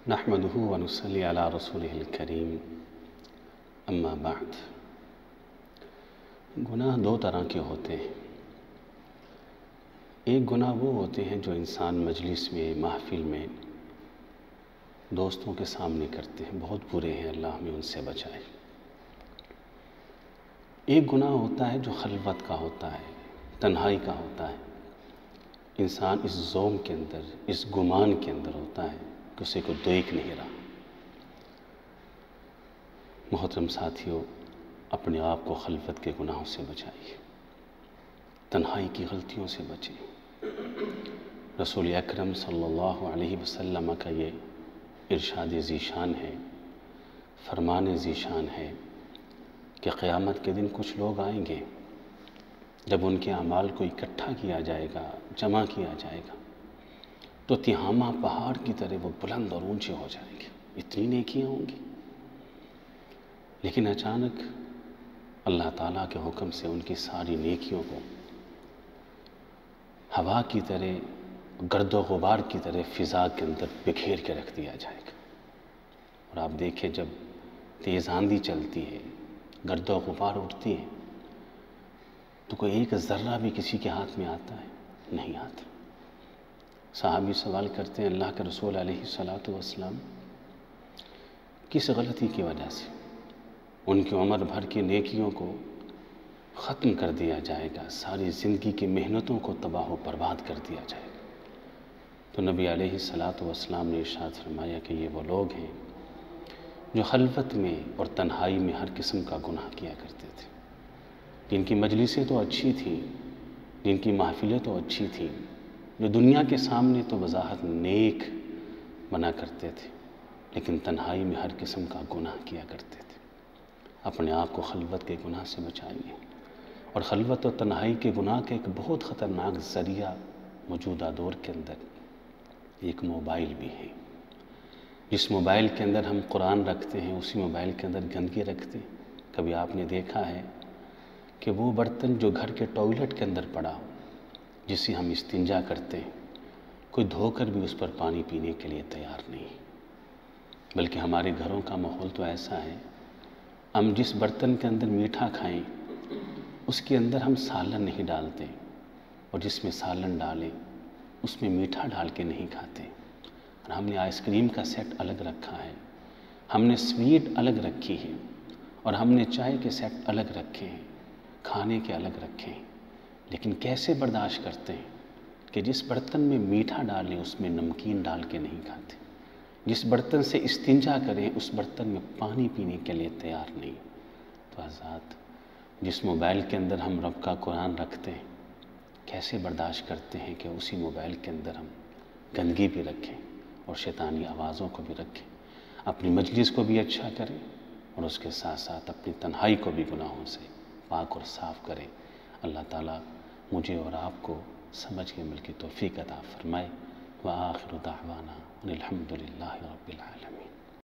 نحمده ونصلي على رسوله الکریم اما بعد۔ گناہ دو طرح کے ہوتے ہیں۔ ایک گناہ وہ ہوتے ہیں جو انسان مجلس میں، محفل میں، دوستوں کے سامنے کرتے ہیں، بہت برے ہیں، اللہ ہمیں ان سے بچائے۔ ایک گناہ ہوتا ہے جو خلوت کا ہوتا ہے، تنہائی کا ہوتا ہے۔ انسان اس زوم کے اندر، اس گمان کے اندر ہوتا ہے کہ اسے کوئی دیکھ نہیں رہا۔ محترم ساتھیوں، اپنے آپ کو خلوت کے گناہوں سے بچائیے، تنہائی کی غلطیوں سے بچیں۔ رسول اکرم صلی اللہ علیہ وسلم کا یہ ارشاد ذیشان ہے، فرمان ذیشان ہے کہ قیامت کے دن کچھ لوگ آئیں گے، جب ان کے اعمال کو اکٹھا کیا جائے گا، جمع کیا جائے گا، تو تہامہ پہاڑ کی طرح وہ بلند اور اونچے ہو جائیں گے، اتنی نیکیاں ہوں گی۔ لیکن اچانک اللہ تعالیٰ کے حکم سے ان کی ساری نیکیوں کو ہوا کی طرح، گرد و غبار کی طرح فضا کے اندر بکھیر کے رکھ دیا جائے گا۔ اور آپ دیکھیں، جب تیز آندھی چلتی ہے، گرد و غبار اٹھتی ہے، تو کوئی ایک ذرہ بھی کسی کے ہاتھ میں آتا ہے؟ نہیں آتا۔ صحابی سوال کرتے ہیں، اللہ کے رسول علیہ الصلاۃ والسلام، کس غلطی کی وجہ سے ان کی عمر بھر کی نیکیوں کو ختم کر دیا جائے گا، ساری زندگی کی محنتوں کو تباہ و برباد کر دیا جائے گا؟ تو نبی علیہ الصلاۃ والسلام نے ارشاد فرمایا کہ یہ وہ لوگ ہیں جو خلوت میں اور تنہائی میں ہر قسم کا گناہ کیا کرتے تھے، جن کی مجلسیں تو اچھی تھیں، جن کی محفلیں تو اچھی تھیں، جو دنیا کے سامنے تو بظاہر نیک بنا کرتے تھے، لیکن تنہائی میں ہر قسم کا گناہ کیا کرتے تھے۔ اپنے آپ کو خلوت کے گناہ سے بچائیے۔ اور خلوت و تنہائی کے گناہ کا ایک بہت خطرناک ذریعہ موجودہ دور کے اندر ایک موبائل بھی ہے۔ جس موبائل کے اندر ہم قرآن رکھتے ہیں، اسی موبائل کے اندر گندگی رکھتے ہیں۔ کبھی آپ نے دیکھا ہے کہ وہ برتن جو گھر کے ٹوائلٹ کے اندر پڑا ہو، جس سے ہم استنجا کرتے ہیں، کوئی دھو کر بھی اس پر پانی پینے کے لیے تیار نہیں، بلکہ ہمارے گھروں کا ماحول تو ایسا ہے، ہم جس برتن کے اندر میٹھا کھائیں اس کے اندر ہم سالن نہیں ڈالتے، اور جس میں سالن ڈالیں اس میں میٹھا ڈال کے نہیں کھاتے۔ اور ہم نے آئس کریم کا سیٹ الگ رکھا ہے، ہم نے سویٹ الگ رکھی ہے، اور ہم نے چائے کے سیٹ الگ رکھے ہیں، کھانے کے الگ رکھے ہیں، لیکن کیسے برداشت کرتے ہیں کہ جس برتن میں میٹھا ڈالیں اس میں نمکین ڈال کے نہیں کھاتے، جس برتن سے استنجا کریں اس برتن میں پانی پینے کے لیے تیار نہیں۔ تو حضرات، جس موبائل کے اندر ہم رب کا قرآن رکھتے ہیں، کیسے برداشت کرتے ہیں کہ اسی موبائل کے اندر ہم گندگی بھی رکھیں اور شیطانی آوازوں کو بھی رکھیں؟ اپنی مجلس کو بھی اچھا کریں، اور اس کے ساتھ ساتھ اپنی تنہائی کو بھی گناہوں سے پاک اور صاف کریں۔ اللہ تعالیٰ مجھے اور آپ کو سمجھ کے عمل کی توفیق عطا فرمائے۔ وآخر دعوانا ان الحمد للہ رب العالمین۔